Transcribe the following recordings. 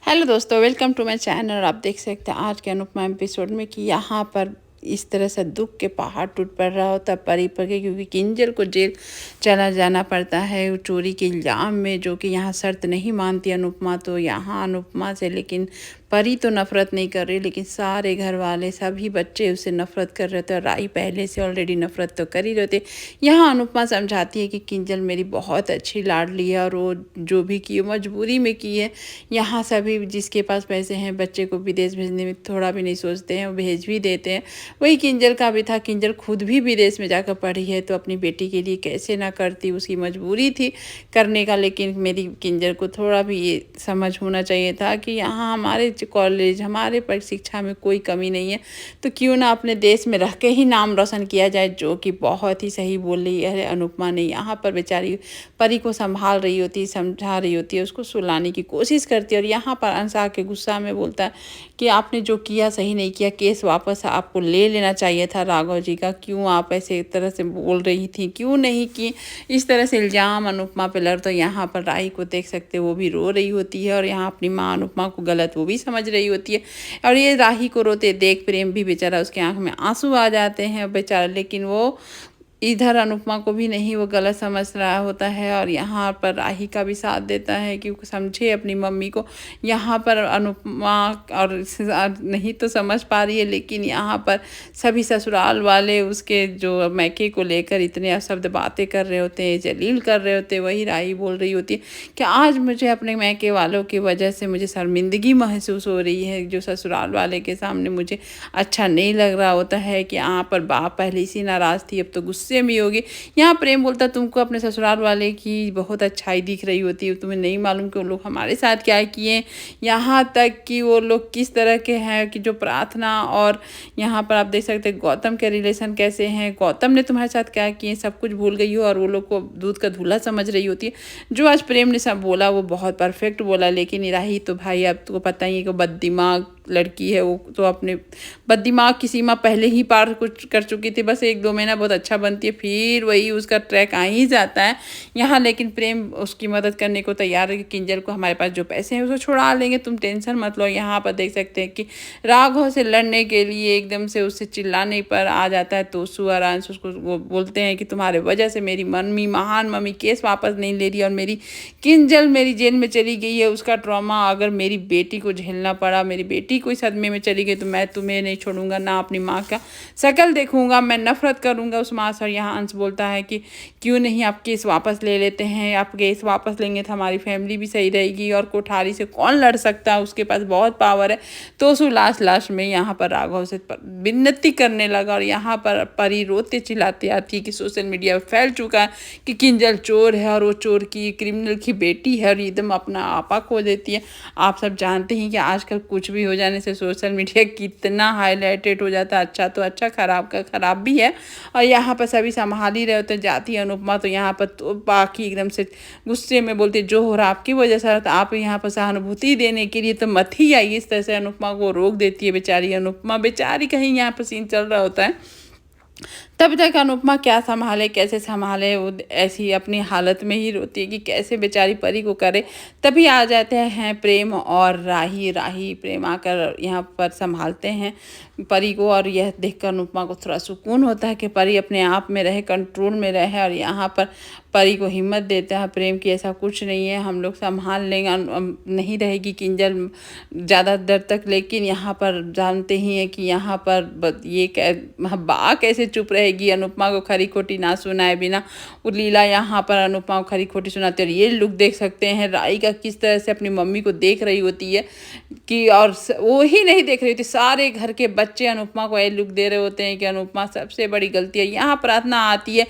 Hello दोस्तों, welcome to my channel. और आप देख सकते हैं आज के अनुपमा एपिसोड में कि यहाँ पर इस तरह से दुख के पहाड़ टूट पड़ रहा होता परी पर के, क्योंकि किंजल को जेल चला जाना पड़ता है चोरी के इल्ज़ाम में, जो कि यहाँ शर्त नहीं मानती अनुपमा। तो यहाँ अनुपमा से लेकिन परी तो नफ़रत नहीं कर रही, लेकिन सारे घर वाले सभी बच्चे उससे नफ़रत कर रहे थे। और राई पहले से ऑलरेडी नफ़रत तो कर ही रहे थे। यहाँ अनुपमा समझाती है कि किंजल मेरी बहुत अच्छी लाडली है और वो जो भी की मजबूरी में की है। यहाँ सभी जिसके पास पैसे हैं बच्चे को विदेश भेजने में थोड़ा भी नहीं सोचते हैं, वो भेज भी देते हैं। वही किंजल का भी था, किंजल खुद भी विदेश में जाकर पढ़ी है तो अपनी बेटी के लिए कैसे ना करती, उसकी मजबूरी थी करने का। लेकिन मेरी किंजल को थोड़ा भी ये समझ होना चाहिए था कि यहाँ हमारे कॉलेज हमारे पर शिक्षा में कोई कमी नहीं है, तो क्यों ना अपने देश में रह के ही नाम रोशन किया जाए, जो कि बहुत ही सही बोल रही है अनुपमा ने। यहाँ पर बेचारी परी को संभाल रही होती है, समझा रही होती है, उसको सुलाने की कोशिश करती है। और यहाँ पर अंश आके गुस्सा में बोलता है कि आपने जो किया सही नहीं किया, केस वापस आपको ले लेना चाहिए था राघव जी का, क्यों आप ऐसे तरह से बोल रही थी, क्यों नहीं कि इस तरह से इल्ज़ाम अनुपमा पे लड़। तो यहाँ पर राही को देख सकते वो भी रो रही होती है और यहाँ अपनी माँ अनुपमा को गलत वो भी समझ रही होती है। और ये राही को रोते देख प्रेम भी बेचारा, उसके आँख में आंसू आ जाते हैं बेचारा, लेकिन वो इधर अनुपमा को भी नहीं वो गलत समझ रहा होता है। और यहाँ पर राही का भी साथ देता है कि समझे अपनी मम्मी को। यहाँ पर अनुपमा और नहीं तो समझ पा रही है, लेकिन यहाँ पर सभी ससुराल वाले उसके जो मैके को लेकर इतने शब्द बातें कर रहे होते हैं, जलील कर रहे होते हैं। वही राही बोल रही होती है कि आज मुझे अपने मैके वालों की वजह से मुझे शर्मिंदगी महसूस हो रही है, जो ससुराल वाले के सामने मुझे अच्छा नहीं लग रहा होता है कि यहाँ पर बाप पहले से नाराज़ थी, अब तो गुस्से में होगी। यहाँ प्रेम बोलता तुमको अपने ससुराल वाले की बहुत अच्छाई दिख रही होती है, तुम्हें नहीं मालूम कि वो लोग हमारे साथ क्या किए, यहाँ तक कि वो लोग किस तरह के हैं कि जो प्रार्थना और यहाँ पर आप देख सकते हैं गौतम के रिलेशन कैसे हैं, गौतम ने तुम्हारे साथ क्या किए सब कुछ भूल गई हो और वो लोग को दूध का धूला समझ रही होती है। जो आज प्रेम ने सब बोला वो बहुत परफेक्ट बोला, लेकिन राही तो भाई अब तुमको पता ही है कि बददिमाग लड़की है, वो तो अपने बददिमाग की सीमा पहले ही पार कुछ कर चुकी थी। बस 1-2 महीना बहुत अच्छा बनती है, फिर वही उसका ट्रैक आ ही जाता है यहाँ। लेकिन प्रेम उसकी मदद करने को तैयार है कि किंजल को हमारे पास जो पैसे हैं उसको छुड़ा लेंगे, तुम टेंशन मत लो। यहाँ पर देख सकते हैं कि राघव से लड़ने के लिए एकदम से उससे चिल्लाने पर आ जाता है तो और अंश उसको वो बोलते हैं कि तुम्हारे वजह से मेरी मम्मी, महान मम्मी केस वापस नहीं ले रही और मेरी किंजल मेरी जेल में चली गई है। उसका ट्रॉमा अगर मेरी बेटी को झेलना पड़ा, मेरी बेटी कोई सदमे में चली गई, तो मैं तुम्हें नहीं छोड़ूंगा, ना अपनी माँ का शक्ल देखूंगा, मैं नफरत करूंगा उस माँ से। और यहाँ अंश बोलता है कि क्यों नहीं आप केस वापस ले लेते हैं, आप केस वापस लेंगे तो हमारी फैमिली भी सही रहेगी और कोठारी से कौन लड़ सकता है, उसके पास बहुत पावर है। तो उस लास्ट में यहाँ पर राघव से विनती करने लगा। और यहाँ पर परी रोते चिल्लाते आती है कि सोशल मीडिया पर फैल चुका है कि किंजल चोर है और वो चोर की क्रिमिनल की बेटी है, और एकदम अपना आपा खो देती है। आप सब जानते हैं कि आजकल कुछ भी हो जाने से सोशल मीडिया कितना हाईलाइटेड हो जाता है, अच्छा तो अच्छा, खराब का खराब भी है। और यहाँ पर सभी संभाल ही रहे होते हैं। जाती है अनुपमा तो यहाँ पर तो बाकी एकदम से गुस्से में बोलती जो हो रहा आपकी वजह से, तो आप यहाँ पर सहानुभूति देने के लिए तो मत ही आइए। इस तरह से अनुपमा को रोक देती है बेचारी अनुपमा। बेचारी कहीं यहाँ पर सीन चल रहा होता है, तब तक अनुपमा क्या संभाले कैसे संभाले, वो ऐसी अपनी हालत में ही रोती है कि कैसे बेचारी परी को करे। तभी आ जाते हैं प्रेम और राही प्रेम आकर यहाँ पर संभालते हैं परी को। और यह देखकर अनुपमा को थोड़ा सुकून होता है कि परी अपने आप में रहे, कंट्रोल में रहे। और यहाँ पर परी को हिम्मत देता है प्रेम की ऐसा कुछ नहीं है, हम लोग संभाल लेंगे, नहीं रहेगी किंजल ज़्यादा देर तक। लेकिन यहाँ पर जानते ही हैं कि यहाँ पर ये बा कैसे चुप रहेगी, अनुपमा को खरी खोटी ना सुनाए बिना वो लीला यहाँ पर अनुपमा को खरी खोटी सुनाती है। और ये लुक देख सकते हैं राई का किस तरह से अपनी मम्मी को देख रही होती है कि, और वो ही नहीं देख रही होती, सारे घर के बच्चे अनुपमा को ये लुक दे रहे होते हैं कि अनुपमा सबसे बड़ी गलती है। यहाँ प्रार्थना आती है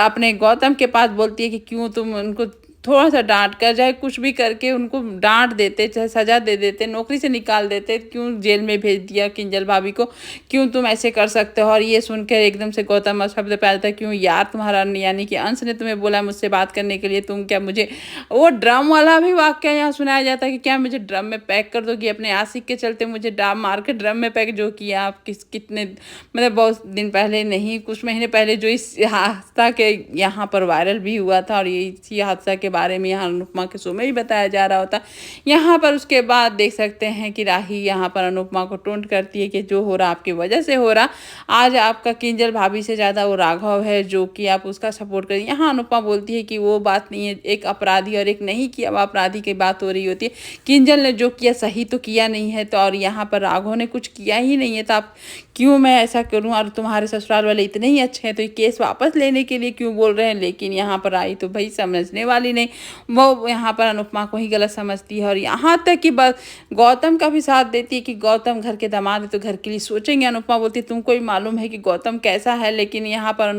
अपने गौतम के पास, बोलती है कि क्यों तुम उनको थोड़ा सा डांट कर, चाहे कुछ भी करके उनको डांट देते, चाहे सजा दे देते, नौकरी से निकाल देते, क्यों जेल में भेज दिया किंजल भाभी को, क्यों तुम ऐसे कर सकते हो। और ये सुनकर एकदम से गौतम शब्द पे आता है क्यों यार, तुम्हारा यानी कि अंश ने तुम्हें बोला मुझसे बात करने के लिए, तुम क्या मुझे वो ड्रम वाला भी वाक्य यहाँ सुनाया जाता है कि क्या मुझे ड्रम में पैक कर दोगी, अपने आशिक के चलते मुझे डाम मार के ड्रम में पैक, जो किया आप कितने मतलब बहुत दिन पहले नहीं कुछ महीने पहले जो इस हादसा के यहाँ पर वायरल भी हुआ था। और ये इसी हादसा के बारे में यहाँ अनुपमा के शो में भी बताया जा रहा होता। यहाँ पर उसके बाद देख सकते हैं कि राही यहाँ पर अनुपमा को टोंट करती है कि जो हो रहा आपकी वजह से हो रहा, आज आपका किंजल भाभी से ज़्यादा वो राघव है जो कि आप उसका सपोर्ट करें। यहाँ अनुपमा बोलती है कि वो बात नहीं है, एक अपराधी और एक नहीं किया हुआ अपराधी की बात हो रही होती है। किंजल ने जो किया सही तो किया नहीं है, तो और यहाँ पर राघव ने कुछ किया ही नहीं है, तो आप क्यों मैं ऐसा करूं, और तुम्हारे ससुराल वाले इतने ही अच्छे हैं तो ये केस वापस लेने के लिए क्यों बोल रहे हैं। लेकिन यहाँ पर आई तो भाई समझने वाली नहीं, वो यहाँ पर अनुपमा को ही गलत समझती है और यहाँ तक कि बस गौतम का भी साथ देती है कि गौतम घर के दामाद है तो घर के लिए सोचेंगे। अनुपमा बोलती है तुमको ही मालूम है कि गौतम कैसा है, लेकिन यहाँ पर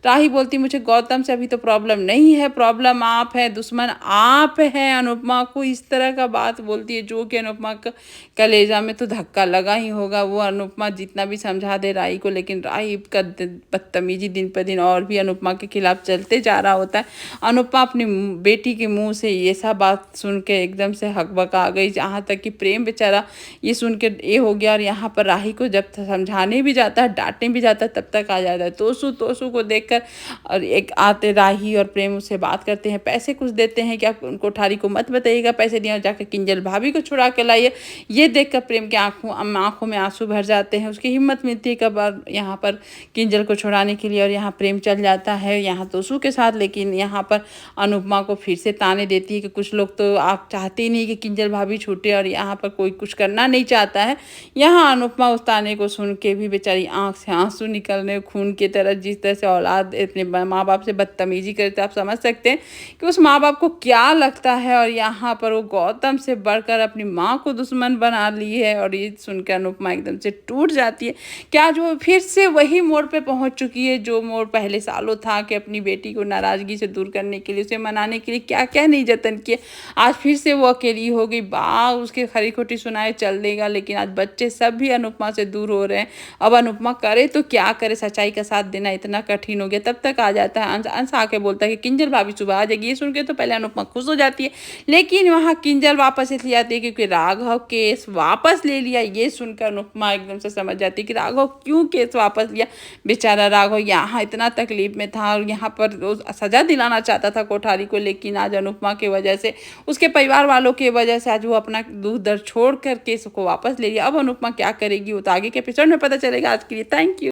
राही बोलती मुझे गौतम से अभी तो प्रॉब्लम नहीं है, प्रॉब्लम आप है, दुश्मन आप है। अनुपमा को इस तरह का बात बोलती है जो कि अनुपमा का कलेजा में तो धक्का लगा ही होगा। वो अनुपमा जितना भी समझा दे राही को, लेकिन राही का बदतमीजी दिन पर दिन और भी अनुपमा के खिलाफ चलते जा रहा होता है। अनुपमा अपनी बेटी के मुंह से ये सब बात सुन के एकदम से हकबका आ गई, जहाँ तक कि प्रेम बेचारा ये सुन के ये हो गया। और यहाँ पर राही को जब समझाने भी जाता है, डांटने भी जाता है, तब तक आ जाता है तोसू को देखकर। और एक आते राही और प्रेम उससे बात करते हैं, पैसे कुछ देते हैं कि आप उनको ठारी को मत बताइएगा, पैसे दिए और जाकर किंजल भाभी को छुड़ा के लाइए। ये देखकर प्रेम के आंखों में आंसू भर जाते हैं। उसकी हिम्मत मिलती है कब यहाँ पर किंजल को छुड़ाने के लिए, और यहाँ प्रेम चल जाता है यहाँ तोसू के साथ। लेकिन यहाँ पर अनुपमा को फिर से ताने देती है कि कुछ लोग तो आप चाहते ही नहीं कि किंजल भाभी छूटे, और यहाँ पर कोई कुछ करना नहीं चाहता है। यहाँ अनुपमा उस ताने को सुन के भी बेचारी आंख से आंसू निकलने खून की तरह, जिस तरह से औलाद अपने माँ बाप से बदतमीजी करते आप समझ सकते हैं कि उस माँ बाप को क्या लगता है। और यहाँ पर वो गौतम से बढ़कर अपनी माँ को दुश्मन बना ली है। और ये सुनकर अनुपमा एकदम से टूट जाती है। क्या जो फिर से वही मोड़ पे पहुंच चुकी है जो मोड़ पहले सालों था, कि अपनी बेटी को नाराजगी से दूर करने के लिए, उसे मनाने के लिए क्या क्या नहीं जतन किए। आज फिर से वो अकेली हो गई, उसके खरी खोटी सुनाए चल देगा। लेकिन आज बच्चे सब भी अनुपमा से दूर हो रहे हैं। अब अनुपमा करे तो क्या करे, सच्चाई का साथ देना इतना कठिन हो गया। तब तक आ जाता है अंश आके बोलता है कि किंजल भाभी सुबह आ जाएगी। ये सुन के तो पहले अनुपमा खुश हो जाती है, लेकिन वहाँ किंजल वापस इसलिए आती है क्योंकि राघव केस वापस ले लिया। ये सुनकर अनुपमा एकदम से समझ जाती है कि राघव क्यों केस वापस लिया। बेचारा राघव यहाँ इतना तकलीफ में था और यहाँ पर सजा दिलाना चाहता था कोठारी को, लेकिन आज अनुपमा की वजह से, उसके परिवार वालों की वजह से आज वो अपना दुख दर्द छोड़ कर केस को वापस ले लिया। अब अनुपमा क्या करेगी वो तो आगे के एपिसोड में पता चलेगा। आज के लिए थैंक यू।